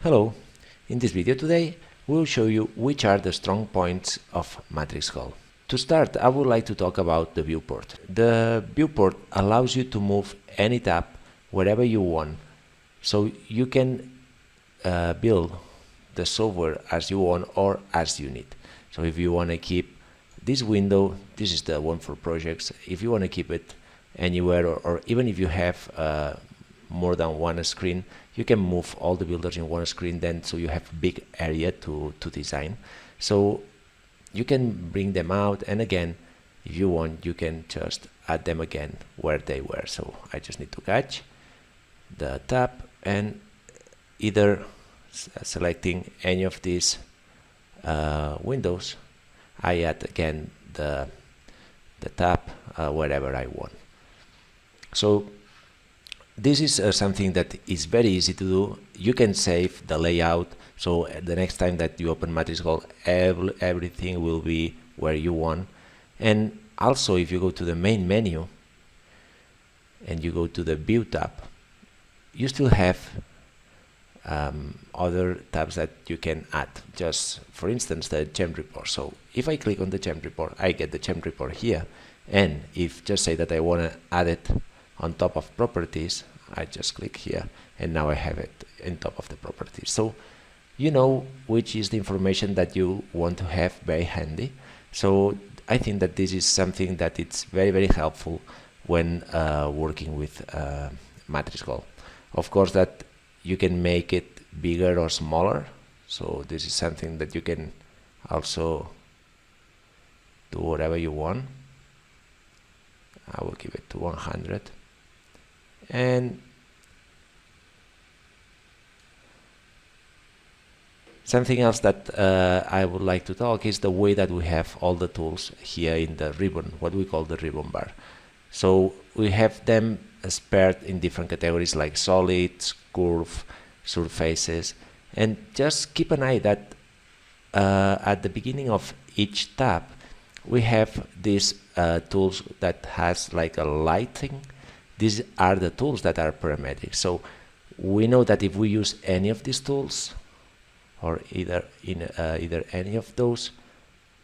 Hello, in this video today we will show you which are the strong points of MatrixGold. To start, I would like to talk about the viewport. The viewport allows you to move any tab wherever you want, so you can build the software as you want or as you need. So if you want to keep this window, this is the one for projects. If you want to keep it anywhere, or even if you have more than one screen, you can move all the builders in one screen, then so you have big area to design. So you can bring them out, and again, if you want, you can just add them again where they were. So I just need to catch the tab, and either selecting any of these windows, I add again the tab wherever I want. So this is something that is very easy to do. You can save the layout, so the next time that you open MatrixGold, everything will be where you want. And also, if you go to the main menu and you go to the View tab, you still have other tabs that you can add. Just for instance, the gem report. So if I click on the gem report, I get the gem report here. And if just say that I want to add it on top of properties, I just click here, and now I have it on top of the properties. So you know which is the information that you want to have very handy. So I think that this is something that it's very, very helpful when working with MatrixGold. Of course, that you can make it bigger or smaller. So this is something that you can also do whatever you want. I will give it to 100. And something else that I would like to talk is the way that we have all the tools here in the ribbon, what we call the ribbon bar. So we have them paired in different categories like solids, curve, surfaces, and just keep an eye that at the beginning of each tab we have these tools that has like a lighting. These are the tools that are parametric. So we know that if we use any of these tools, or either any of those,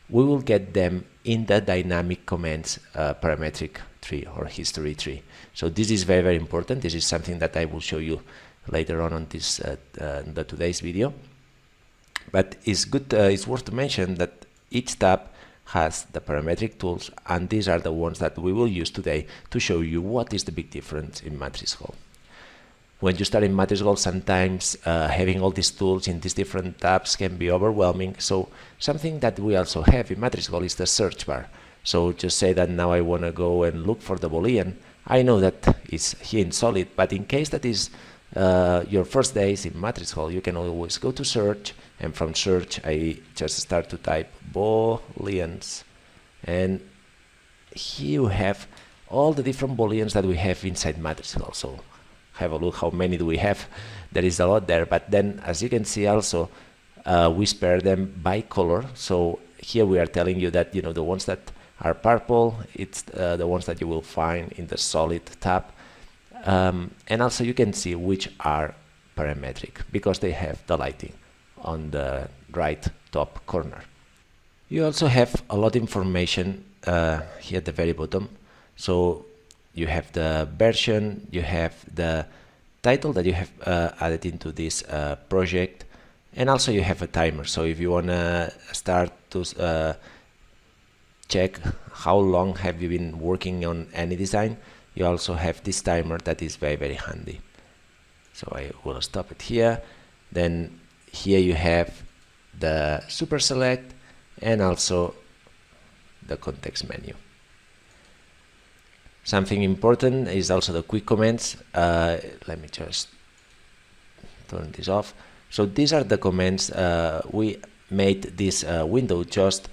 we will get them in the dynamic commands parametric tree or history tree. So this is very, very important. This is something that I will show you later on this today's video. But it's good. It's worth to mention that each tab has the parametric tools, and these are the ones that we will use today to show you what is the big difference in MatrixGold. When you start in MatrixGold, sometimes having all these tools in these different tabs can be overwhelming. So something that we also have in MatrixGold is the search bar. So just say that now I want to go and look for the Boolean. I know that it's here in solid, but in case that is your first days in MatrixGold, you can always go to search, and from search I just start to type Booleans, and here you have all the different Booleans that we have inside MatrixGold. So have a look how many do we have. There is a lot there, but then as you can see also we pair them by color. So here we are telling you that, you know, the ones that are purple, it's the ones that you will find in the solid tab. And also you can see which are parametric because they have the lighting on the right top corner. You also have a lot of information here at the very bottom. So you have the version, you have the title that you have added into this project, and also you have a timer. So if you want to start to check how long have you been working on any design, you also have this timer that is very, very handy. So I will stop it here. Then here you have the super select and also the context menu. Something important is also the quick comments. Let me just turn this off. So these are the comments. We made this window just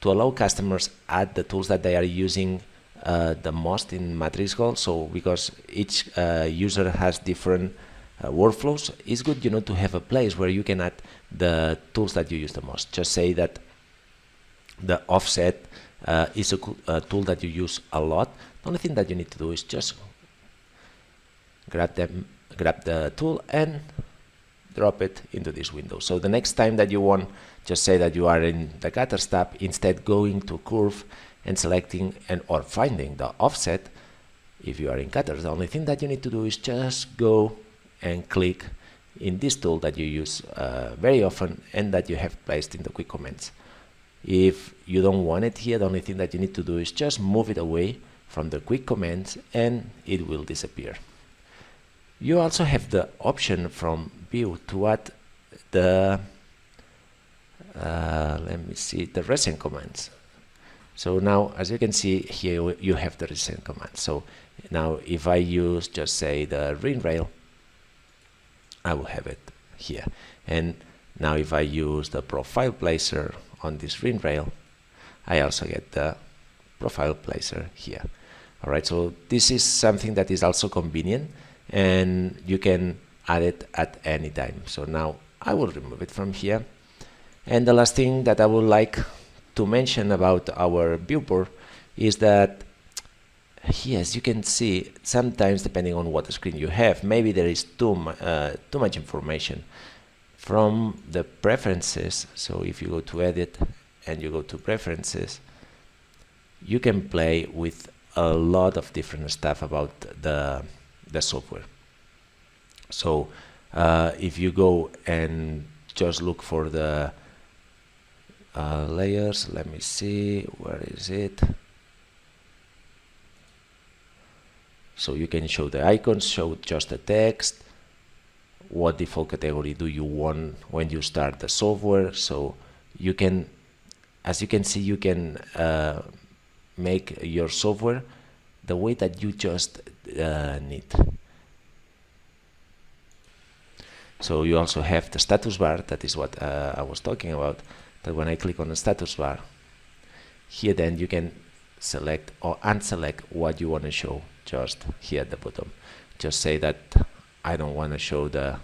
to allow customers add the tools that they are using the most in MatrixGold. So because each user has different workflows, it's good, you know, to have a place where you can add the tools that you use the most. Just say that the offset is a tool that you use a lot. The only thing that you need to do is just grab the tool and drop it into this window. So the next time that you want, just say that you are in the cutters tab, instead going to curve and selecting or finding the offset. If you are in cutters, the only thing that you need to do is just go and click in this tool that you use very often and that you have placed in the quick comments. If you don't want it here, the only thing that you need to do is just move it away from the quick comments and it will disappear. You also have the option from view to add the let me see, the recent commands. So now, as you can see here, you have the recent commands. So now if I use, just say, the ring rail, I will have it here. And now if I use the profile placer on this ring rail, I also get the profile placer here. Alright, so this is something that is also convenient and you can add it at any time. So now I will remove it from here. And the last thing that I would like to mention about our viewport is that here, as you can see, sometimes depending on what screen you have, maybe there is too much information. From the preferences, so if you go to edit and you go to preferences, you can play with a lot of different stuff about the software. So if you go and just look for the layers, let me see, where is it? So you can show the icons, show just the text, what default category do you want when you start the software. So you can, as you can see, you can make your software the way that you just need. So you also have the status bar, that is what I was talking about, that when I click on the status bar, here then you can select or unselect what you want to show just here at the bottom. Just say that I don't want to show the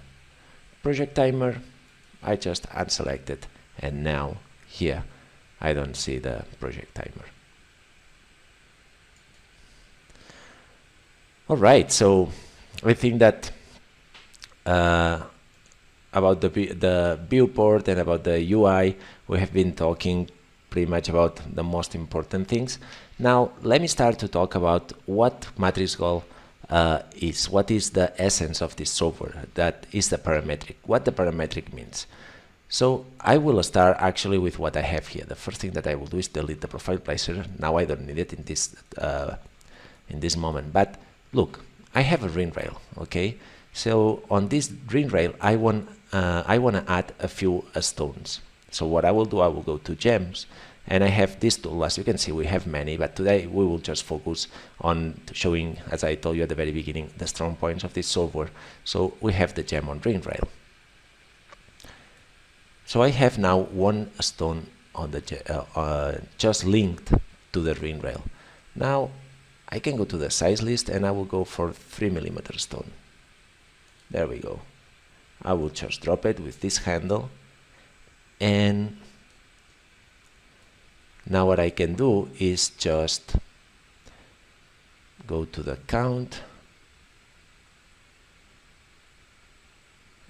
project timer, I just unselect it, and now here I don't see the project timer. Alright, so I think that about the viewport and about the UI, we have been talking pretty much about the most important things. Now let me start to talk about what MatrixGold is. What is the essence of this software? That is the parametric. What the parametric means. So I will start actually with what I have here. The first thing that I will do is delete the profile placer. Now I don't need it in this moment. But look, I have a ring rail. Okay, so on this ring rail, I want to add a few stones. So what I will do, I will go to gems, and I have this tool. As you can see, we have many, but today we will just focus on showing, as I told you at the very beginning, the strong points of this software. So we have the gem on ring rail. So I have now one stone on the just linked to the ring rail. Now I can go to the size list and I will go for 3mm stone. There we go. I will just drop it with this handle, and now what I can do is just go to the count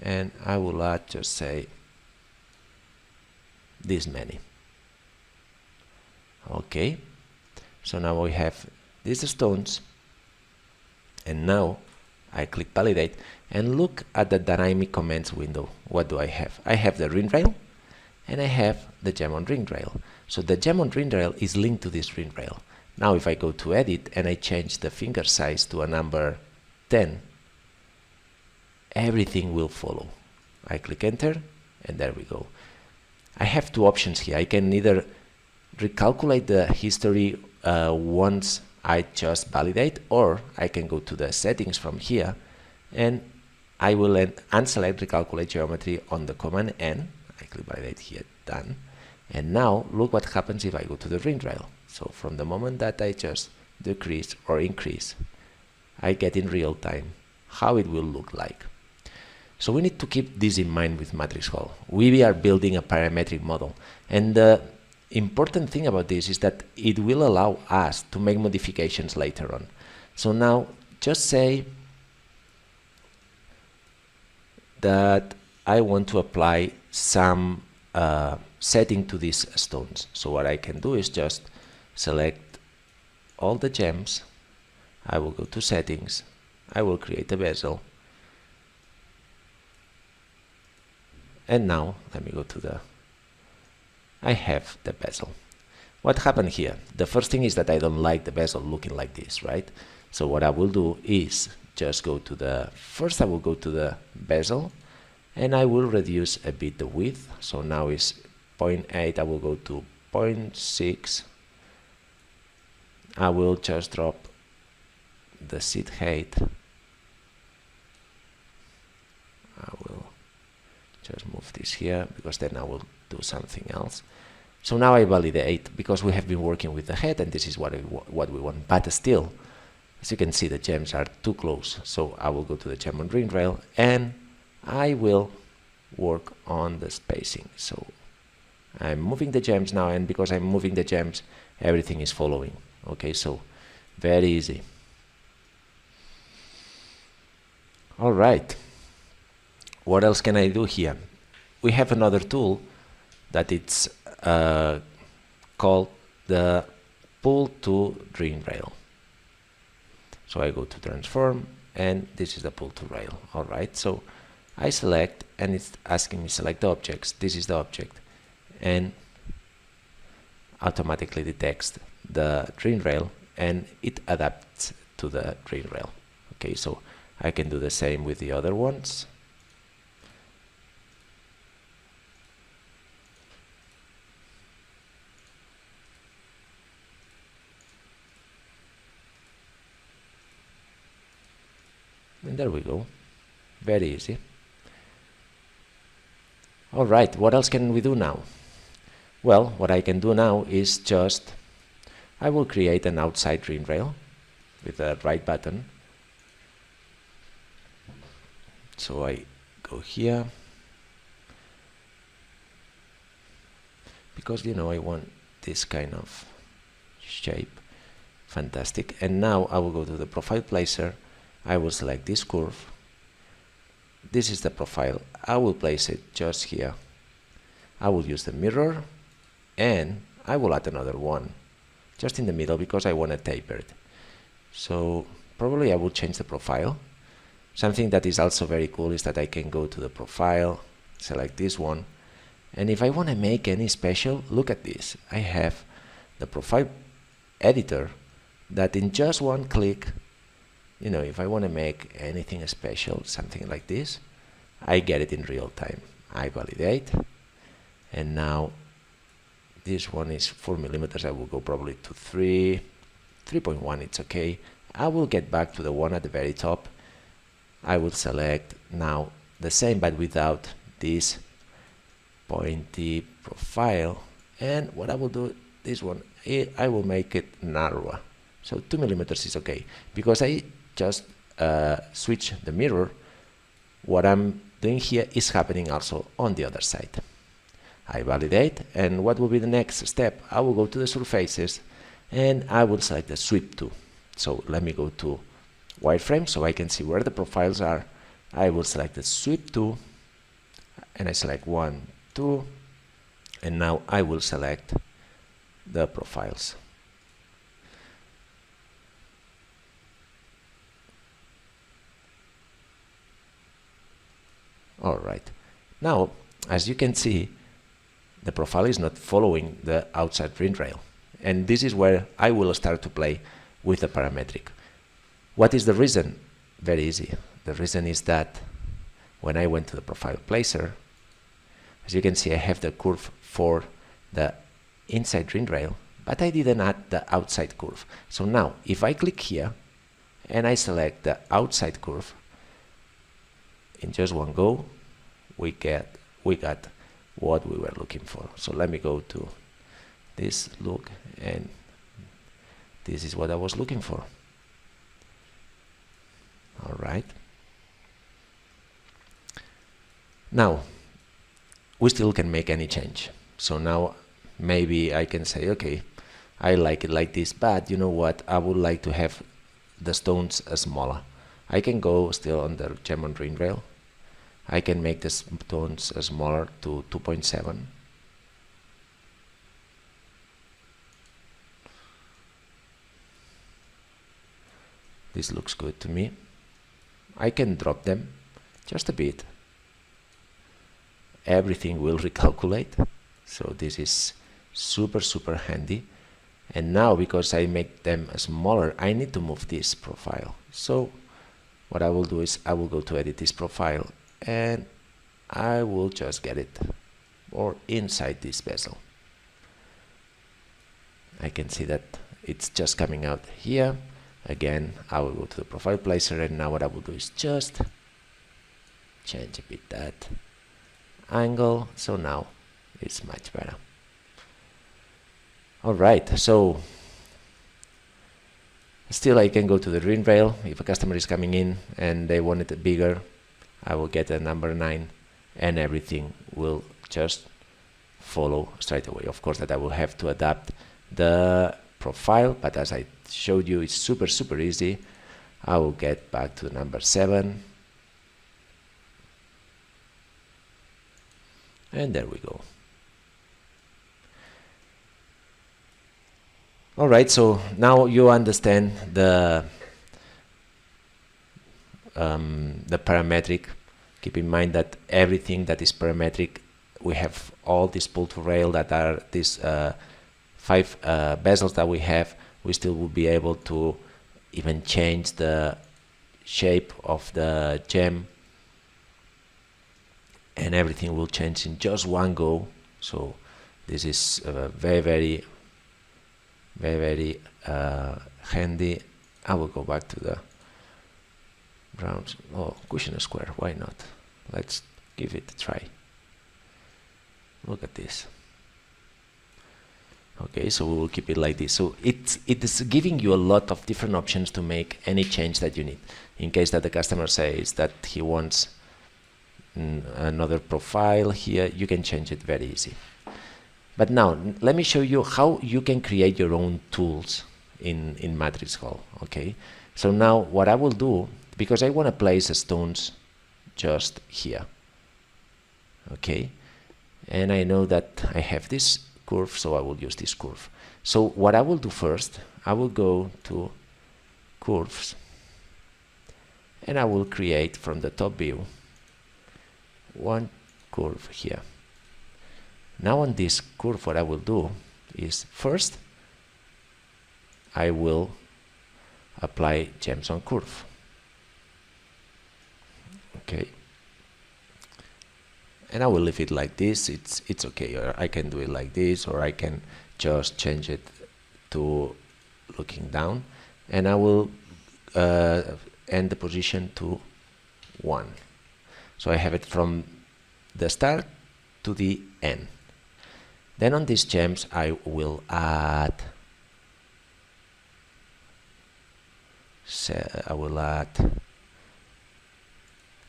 and I will add, just say, this many. Okay, so now we have these stones, and now I click validate and look at the dynamic commands window. What do I have? I have the ring rail and I have the gem on ring rail. So the gem on ring rail is linked to this ring rail. Now if I go to edit and I change the finger size to a number 10, everything will follow. I click enter and there we go. I have two options here. I can either recalculate the history once I just validate, or I can go to the settings from here and I will unselect recalculate geometry on the command N. I click validate here, done. And now look what happens if I go to the ring rail. So from the moment that I just decrease or increase, I get in real time how it will look like. So we need to keep this in mind with MatrixGold. We are building a parametric model, and the important thing about this is that it will allow us to make modifications later on. So now just say that I want to apply some setting to these stones. So what I can do is just select all the gems. I will go to settings. I will create a bezel. And now let me go to the, I have the bezel. What happened here? The first thing is that I don't like the bezel looking like this, right? So what I will do is just go to the, first I will go to the bezel and I will reduce a bit the width. So now is 0.8, I will go to 0.6. I will just drop the seed height. I will just move this here because then I will do something else. So now I validate because we have been working with the head and this is what we want. But still, as you can see, the gems are too close. So I will go to the gem on green rail and I will work on the spacing. So I'm moving the gems now, and because I'm moving the gems, everything is following. Okay, so very easy. All right. What else can I do here? We have another tool that it's called the pull to green rail. So I go to transform and this is the pull to rail. All right, so I select and it's asking me select the objects. This is the object and automatically detects the green rail and it adapts to the green rail. Okay, so I can do the same with the other ones. And there we go. Very easy. All right, what else can we do now? Well, what I can do now is just, I will create an outside green rail with the right button. So I go here, because you know I want this kind of shape. Fantastic. And now I will go to the profile placer. I will select this curve. This is the profile. I will place it just here. I will use the mirror and I will add another one just in the middle because I want to taper it. So probably I will change the profile. Something that is also very cool is that I can go to the profile, select this one, and if I want to make any special, look at this. I have the profile editor that in just one click, you know, if I want to make anything special, something like this, I get it in real time. I validate, and now this one is 4 millimeters. I will go probably to 3.1, it's okay. I will get back to the one at the very top. I will select now the same but without this pointy profile, and what I will do, this one, I will make it narrower. So 2 millimeters is okay, because I just switch the mirror. What I'm doing here is happening also on the other side. I validate, and what will be the next step? I will go to the surfaces and I will select the sweep to. So let me go to wireframe so I can see where the profiles are. I will select the sweep to and I select 1, 2, and now I will select the profiles. All right, now as you can see, the profile is not following the outside green rail, and this is where I will start to play with the parametric. What is the reason? Very easy. The reason is that when I went to the profile placer, as you can see, I have the curve for the inside green rail, but I didn't add the outside curve. So now if I click here and I select the outside curve, in just one go we got what we were looking for. So let me go to this look, and this is what I was looking for. All right, now we still can make any change. So now maybe I can say, okay, I like it like this, but you know what, I would like to have the stones smaller. I can go still on the gem on green rail. I can make the tones smaller to 2.7. This looks good to me. I can drop them just a bit. Everything will recalculate, so this is super handy. And now, because I make them smaller, I need to move this profile. So what I will do is I will go to edit this profile, and I will just get it or inside this bezel. I can see that it's just coming out here. Again, I will go to the profile placer, and now what I will do is just change a bit that angle, so now it's much better. Alright, so still I can go to the ring rail. If a customer is coming in and they want it bigger, I will get a number 9 and everything will just follow straight away. Of course that I will have to adapt the profile, but as I showed you, it's super easy. I will get back to the number 7, and there we go. Alright, so now you understand the parametric. Keep in mind that everything that is parametric, we have all these pull to rail that are these 5 bezels that we have. We still will be able to even change the shape of the gem, and everything will change in just one go. So this is very handy. I will go back to the browns. Oh, cushion square, why not? Let's give it a try. Look at this. Okay, so we will keep it like this. So it is giving you a lot of different options to make any change that you need. In case that the customer says that he wants another profile here, you can change it very easy. But now let me show you how you can create your own tools in MatrixGold. Okay, so now what I will do, because I want to place stones just here. Okay, and I know that I have this curve, so I will use this curve. So what I will do first, I will go to curves, and I will create from the top view one curve here. Now on this curve, what I will do is first I will apply gems on curve. Okay, and I will leave it like this. It's okay, or I can do it like this, or I can just change it to looking down, and I will end the position to 1. So I have it from the start to the end. Then on these gems I will add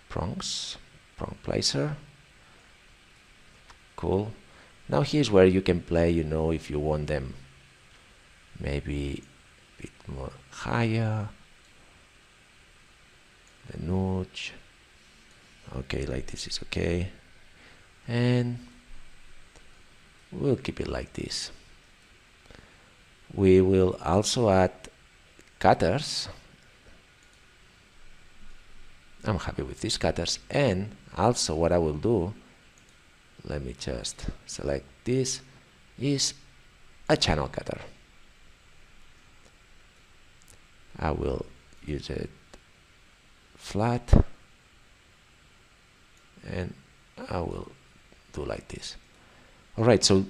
prongs, prong placer. Cool. Now here's where you can play, you know, if you want them maybe a bit more higher, the notch. Okay, like this is okay, and we'll keep it like this. We will also add cutters. I'm happy with these cutters, and also what I will do, let me just select this, is a channel cutter. I will use it flat, and I will do like this. Alright, so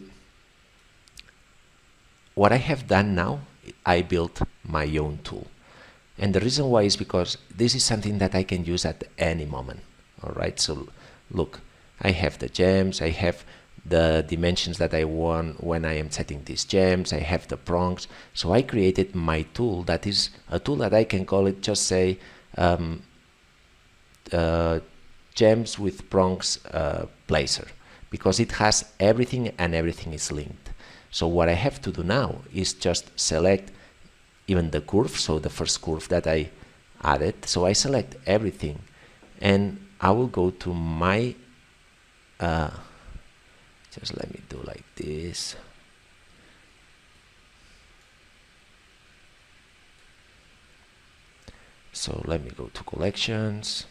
what I have done now, I built my own tool. And the reason why is because this is something that I can use at any moment. Alright, so look, I have the gems, I have the dimensions that I want when I am setting these gems, I have the prongs. So I created my tool that is a tool that I can call it, just say gems with prongs placer, because it has everything and everything is linked. So what I have to do now is just select even the curve, so the first curve that I added. So I select everything, and I will go to my just let me do like this. So let me go to collections,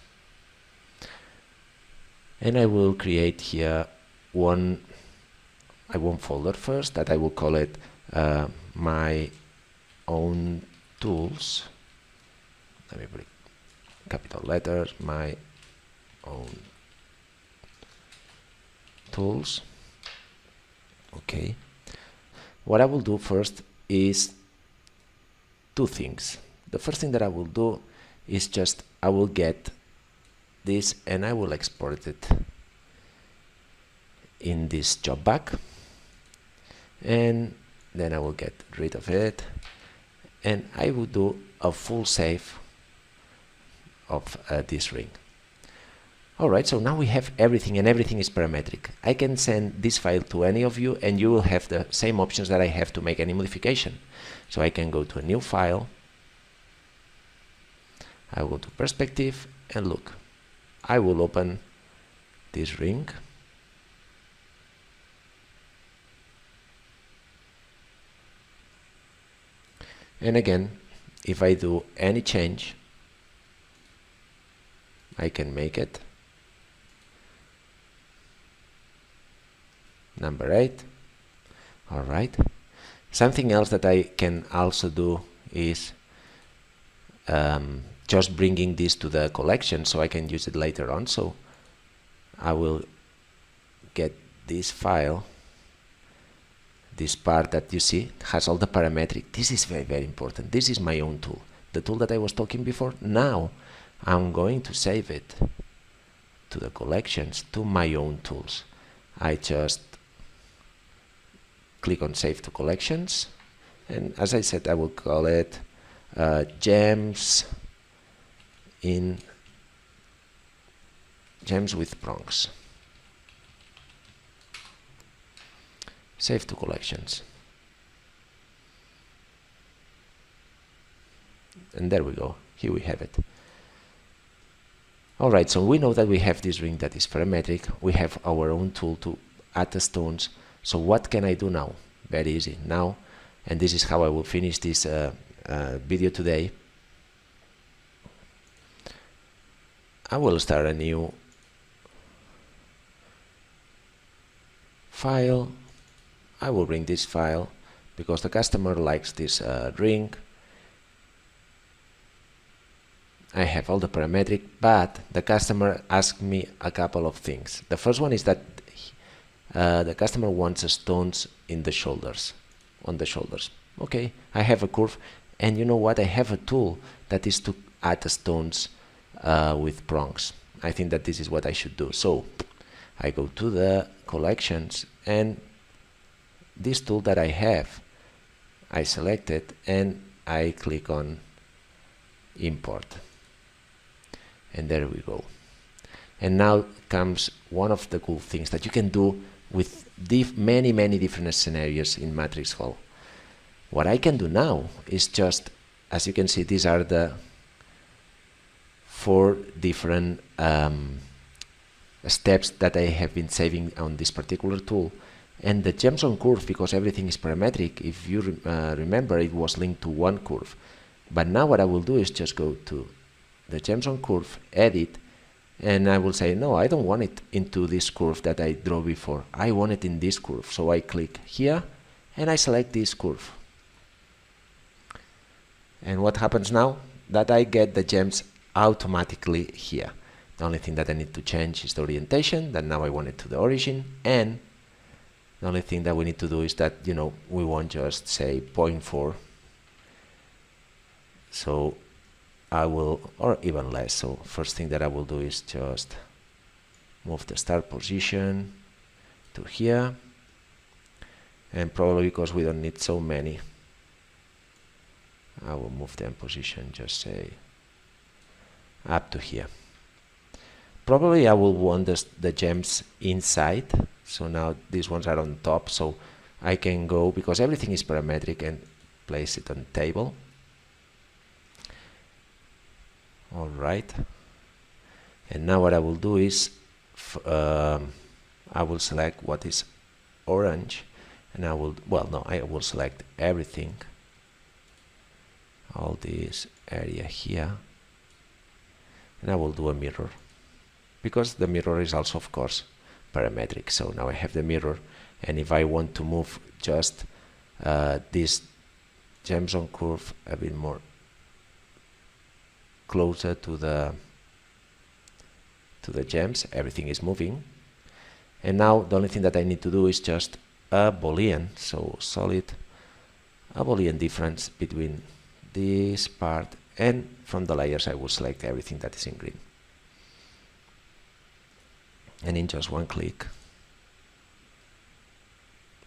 and I will create here one folder first that I will call it my own tools. Let me put it capital letters, my own tools. Okay, what I will do first is two things. The first thing that I will do is just I will get this and I will export it in this job bag, and then I will get rid of it, and I will do a full save of this ring. Alright, so now we have everything, and everything is parametric. I can send this file to any of you and you will have the same options that I have to make any modification. So I can go to a new file, I will go to perspective, and look, I will open this ring, and again, if I do any change, I can make it number 8. Alright, something else that I can also do is just bringing this to the collection so I can use it later on. So I will get this file, this part that you see has all the parametric. This is very, very important. This is my own tool, the tool that I was talking before. Now I'm going to save it to the collections, to my own tools. I just click on save to collections, and as I said, I will call it gems with prongs. Save to collections, and there we go. Here we have it. Alright, so we know that we have this ring that is parametric. We have our own tool to add the stones. So what can I do now? Very easy. Now, and this is how I will finish this video today, I will start a new file. I will bring this file because the customer likes this ring. I have all the parametric, but the customer asked me a couple of things. The first one is that the customer wants stones in the shoulders, on the shoulders. Okay, I have a curve, and you know what? I have a tool that is to add stones with prongs. I think that this is what I should do. So I go to the collections, and this tool that I have, I select it and I click on import, and there we go. And now comes one of the cool things that you can do with many different scenarios in MatrixGold. What I can do now is just, as you can see, these are the 4 different steps that I have been saving on this particular tool. And the gems on curve, because everything is parametric, if you remember, it was linked to one curve. But now what I will do is just go to the gems on curve, edit, and I will say, no, I don't want it into this curve that I drew before. I want it in this curve. So I click here and I select this curve. And what happens now? That I get the gems automatically here. The only thing that I need to change is the orientation, that now I want it to the origin, and the only thing that we need to do is that, you know, we won't just say 0.4. So I will, or even less. So first thing that I will do is just move the start position to here, and probably because we don't need so many, I will move them position, just say up to here. Probably I will want the gems inside, so now these ones are on top, so I can go, because everything is parametric, and place it on table. Alright, And now what I will do is I will select what is orange, and I will, well, no, I will select everything, all this area here, and I will do a mirror, because the mirror is also, of course, parametric. So now I have the mirror, and if I want to move just this gem zone curve a bit more closer to the gems, everything is moving. And now the only thing that I need to do is just a Boolean, so solid, a Boolean difference between this part, and from the layers I will select everything that is in green. And in just one click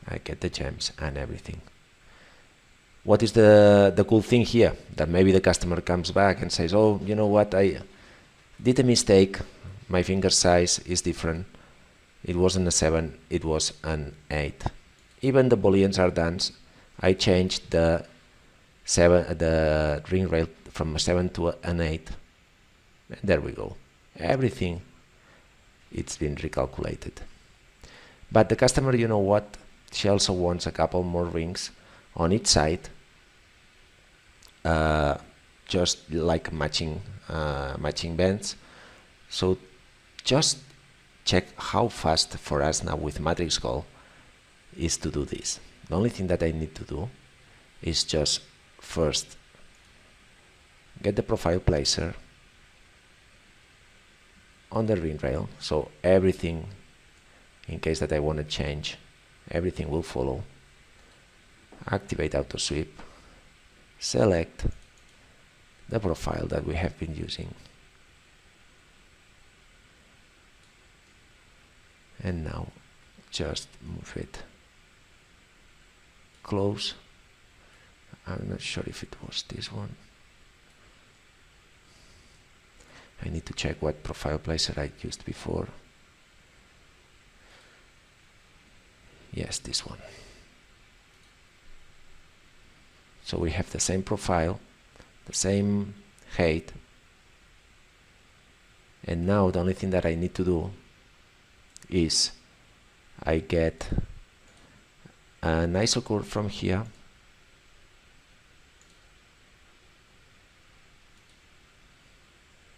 I get the gems and everything. What is the cool thing here? That maybe the customer comes back and says, oh, you know what, I did a mistake, my finger size is different, it wasn't a 7, it was an 8. Even the booleans are done. I changed the ring rail from a 7 to an 8, and there we go, everything, it's been recalculated. But the customer, you know what, she also wants a couple more rings on each side, just like matching bands. So just check how fast for us now with MatrixGold is to do this. The only thing that I need to do is just first get the profile placer on the ring rail, so everything, in case that I want to change, everything will follow. Activate auto sweep, select the profile that we have been using, and now just move it close. I'm not sure if it was this one. I need to check what profile placer I used before. Yes, this one. So we have the same profile, the same height, and now the only thing that I need to do is I get an ISO curve from here,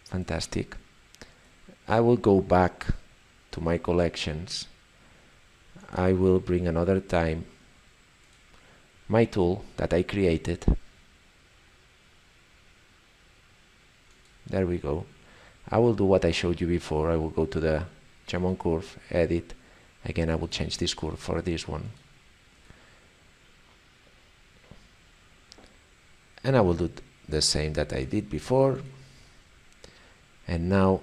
fantastic. I will go back to my collections, I will bring another time my tool that I created. There we go. I will do what I showed you before. I will go to the gem curve, edit. Again, I will change this curve for this one. And I will do the same that I did before. And now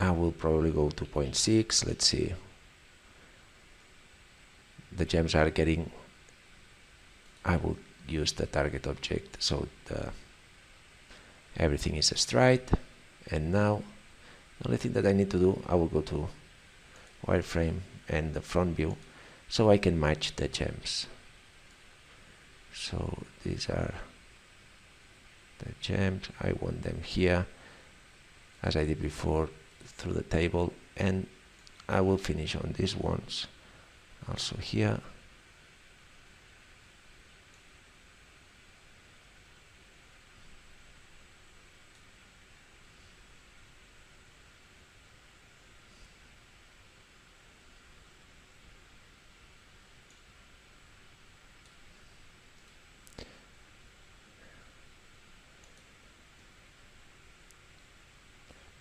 I will probably go to 0.6. Let's see. The gems are getting, I will use the target object, so everything is straight. And now the only thing that I need to do, I will go to wireframe and the front view, so I can match the gems. So these are the gems, I want them here as I did before through the table, and I will finish on these ones also here.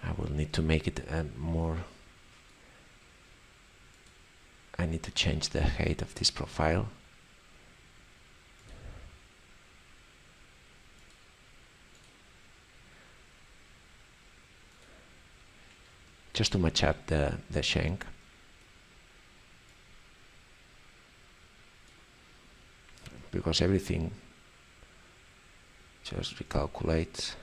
I will need to make it more. I need to change the height of this profile. Just to match up the shank. Because everything just recalculates.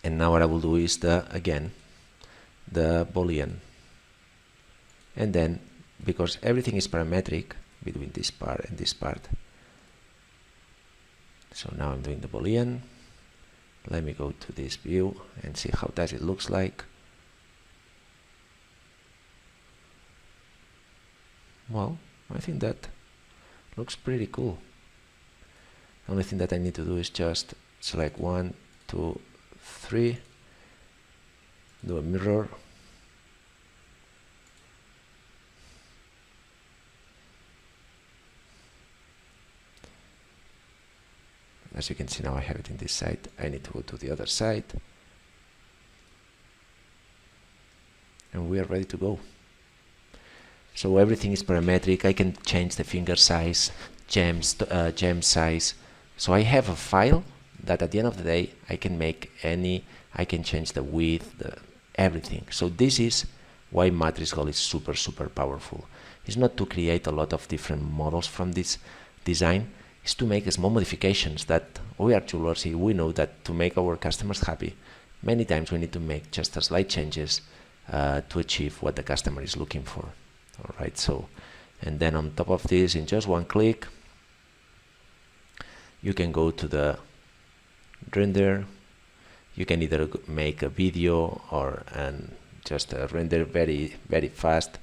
And now what I will do is again the Boolean. And then, because everything is parametric between this part and this part, so now I'm doing the Boolean, Let me go to this view and see how does it looks like. Well, I think that looks pretty cool. The only thing that I need to do is just select 1, 2, 3, do a mirror, as you can see now I have it in this side. I need to go to the other side, and we are ready to go. So everything is parametric. I can change the finger size, gem size. So I have a file that at the end of the day I can make I can change the width, everything. So this is why MatrixGold is super powerful. It's not to create a lot of different models from this design. It's to make small modifications that we are jewelers. We know that to make our customers happy, many times we need to make just a slight changes to achieve what the customer is looking for. Alright, so, and then on top of this, in just one click, you can go to the render. You can either make a video or just a render very fast.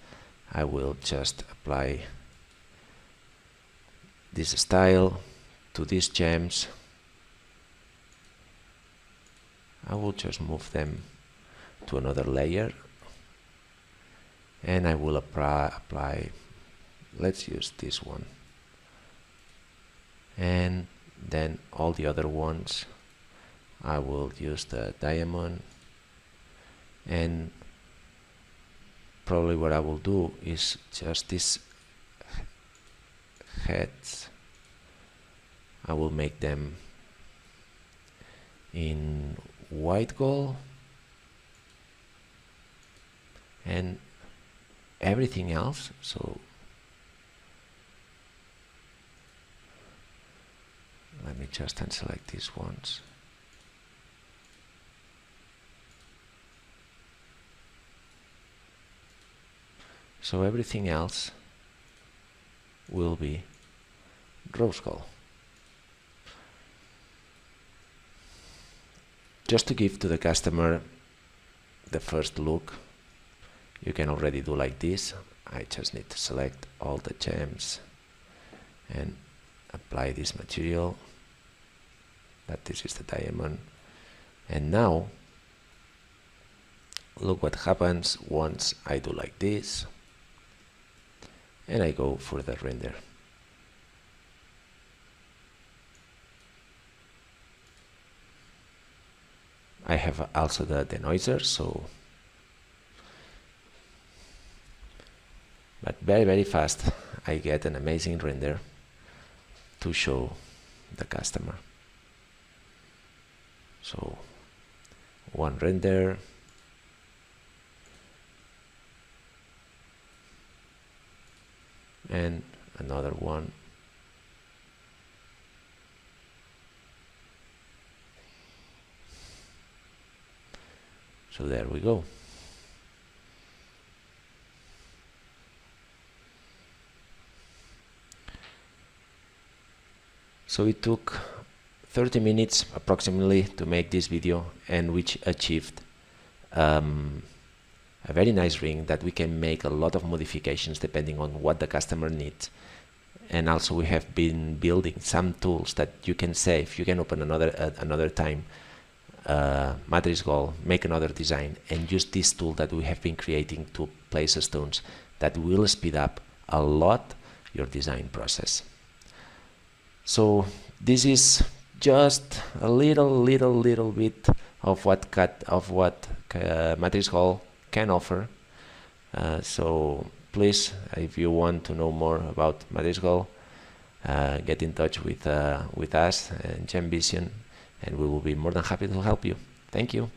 I will just apply this style to these gems. I will just move them to another layer, and I will apply, let's use this one, and then all the other ones I will use the diamond. And probably what I will do is just these heads, I will make them in white gold, and everything else, so let me just unselect these ones. So everything else will be rose gold. Just to give to the customer the first look, you can already do like this. I just need to select all the gems and apply this material, that this is the diamond. And now look what happens once I do like this and I go for the render. I have also the denoiser, so but very fast I get an amazing render to show the customer. So one render, and another one, so there we go. So it took 30 minutes approximately to make this video, and which achieved a very nice ring that we can make a lot of modifications depending on what the customer needs. And also we have been building some tools that you can save. You can open another time MatrixGold, make another design, and use this tool that we have been creating to place stones that will speed up a lot your design process. So this is just a little bit of what MatrixGold can offer. So please, if you want to know more about MatrixGold, get in touch with us and Gem Vision, and we will be more than happy to help you. Thank you.